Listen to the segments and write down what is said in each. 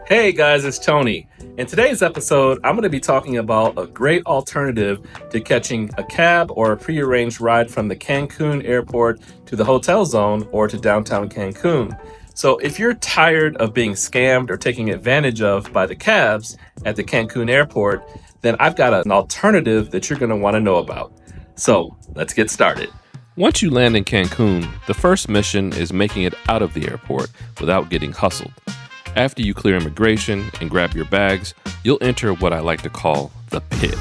Hey guys, it's Tony. In today's episode, I'm going to be talking about a great alternative to catching a cab or a prearranged ride from the Cancun airport to the hotel zone or to downtown Cancun. So if you're tired of being scammed or taken advantage of by the cabs at the Cancun airport, then I've got an alternative that you're going to want to know about. So let's get started. Once you land in Cancun, the first mission is making it out of the airport without getting hustled. After you clear immigration and grab your bags, you'll enter what I like to call the pit.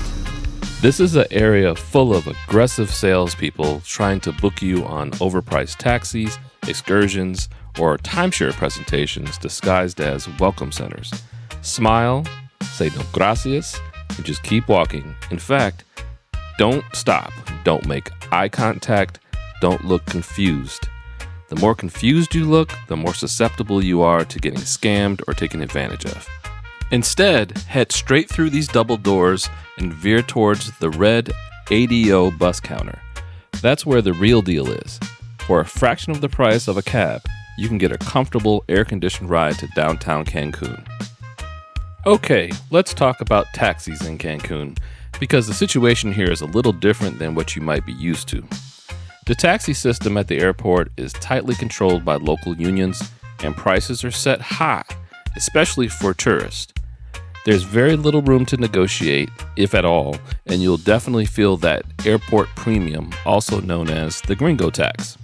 This is an area full of aggressive salespeople trying to book you on overpriced taxis, excursions, or timeshare presentations disguised as welcome centers. Smile, say no gracias, and just keep walking. In fact, don't stop. Don't make eye contact. Don't look confused. The more confused you look, the more susceptible you are to getting scammed or taken advantage of. Instead, head straight through these double doors and veer towards the red ADO bus counter. That's where the real deal is. For a fraction of the price of a cab, you can get a comfortable air-conditioned ride to downtown Cancun. Okay, let's talk about taxis in Cancun, because the situation here is a little different than what you might be used to. The taxi system at the airport is tightly controlled by local unions, and prices are set high, especially for tourists. There's very little room to negotiate, if at all, and you'll definitely feel that airport premium, also known as the gringo tax.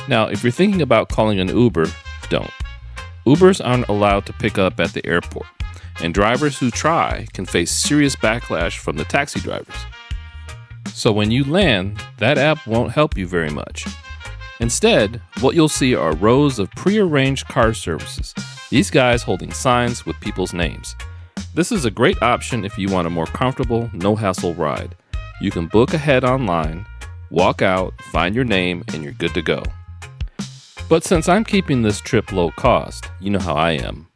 Now, if you're thinking about calling an Uber, don't. Ubers aren't allowed to pick up at the airport, and drivers who try can face serious backlash from the taxi drivers. So when you land, that app won't help you very much. Instead, what you'll see are rows of prearranged car services, these guys holding signs with people's names. This is a great option if you want a more comfortable, no-hassle ride. You can book ahead online, walk out, find your name, and you're good to go. But since I'm keeping this trip low cost, you know how I am,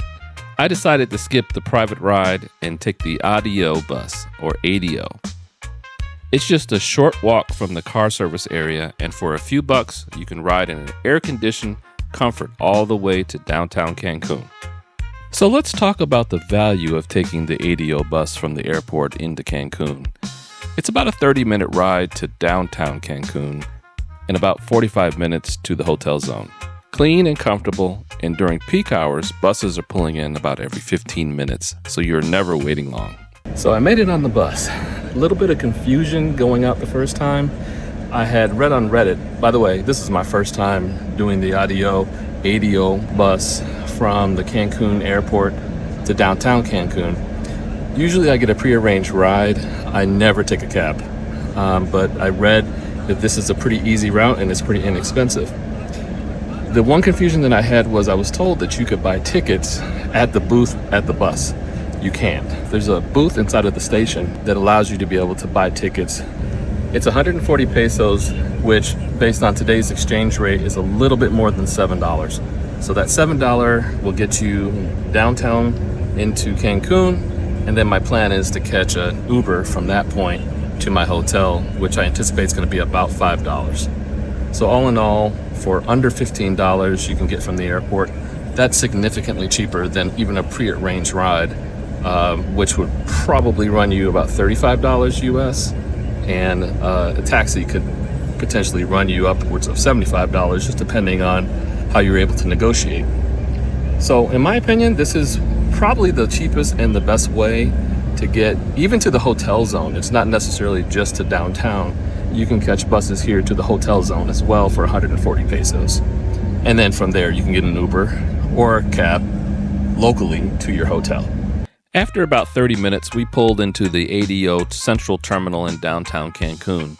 I decided to skip the private ride and take the ADO bus, or ADO. It's just a short walk from the car service area, and for a few bucks, you can ride in an air-conditioned comfort all the way to downtown Cancun. So let's talk about the value of taking the ADO bus from the airport into Cancun. It's about a 30-minute ride to downtown Cancun and about 45 minutes to the hotel zone. Clean and comfortable, and during peak hours, buses are pulling in about every 15 minutes, so you're never waiting long. So I made it on the bus. A little bit of confusion going out the first time. I had read on Reddit, by the way, this is my first time doing the ADO bus from the Cancun airport to downtown Cancun. Usually I get a prearranged ride. I never take a cab, but I read that this is a pretty easy route and it's pretty inexpensive. The one confusion that I had was I was told that you could buy tickets at the booth at the bus. You can't. There's a booth inside of the station that allows you to be able to buy tickets. It's 140 pesos, which based on today's exchange rate is a little bit more than $7. So that $7 will get you downtown into Cancun, and then my plan is to catch an Uber from that point to my hotel, which I anticipate is going to be about $5. So all in all, for under $15 you can get from the airport. That's significantly cheaper than even a prearranged ride, which would probably run you about $35 US, and a taxi could potentially run you upwards of $75, just depending on how you're able to negotiate. So in my opinion, this is probably the cheapest and the best way to get even to the hotel zone. It's not necessarily just to downtown. You can catch buses here to the hotel zone as well for 140 pesos. And then from there, you can get an Uber or a cab locally to your hotel. After about 30 minutes, we pulled into the ADO Central Terminal in downtown Cancun.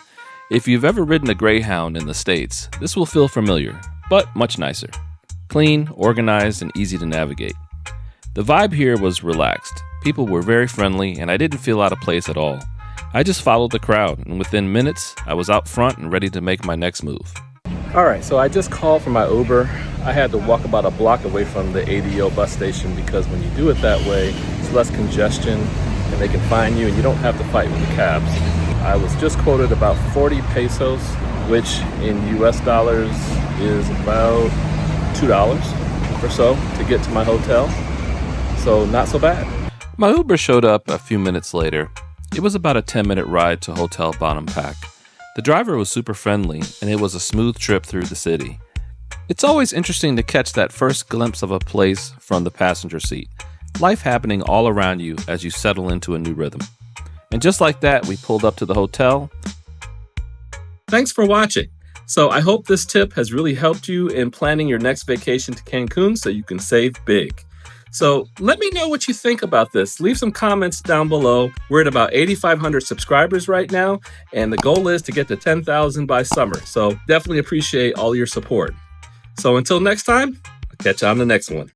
If you've ever ridden a Greyhound in the States, this will feel familiar, but much nicer. Clean, organized, and easy to navigate. The vibe here was relaxed. People were very friendly, and I didn't feel out of place at all. I just followed the crowd, and within minutes, I was out front and ready to make my next move. All right, so I just called for my Uber. I had to walk about a block away from the ADO bus station because when you do it that way, it's less congestion and they can find you and you don't have to fight with the cabs. I was just quoted about 40 pesos, which in US dollars is about $2 or so to get to my hotel. so not so bad. My Uber showed up a few minutes later. It was about a 10-minute ride to Hotel Bonham-Pack. The driver was super friendly, and it was a smooth trip through the city. It's always interesting to catch that first glimpse of a place from the passenger seat. Life happening all around you as you settle into a new rhythm. And just like that, we pulled up to the hotel. Thanks for watching. So I hope this tip has really helped you in planning your next vacation to Cancun so you can save big. So let me know what you think about this. Leave some comments down below. We're at about 8,500 subscribers right now, and the goal is to get to 10,000 by summer. So definitely appreciate all your support. So until next time, I'll catch you on the next one.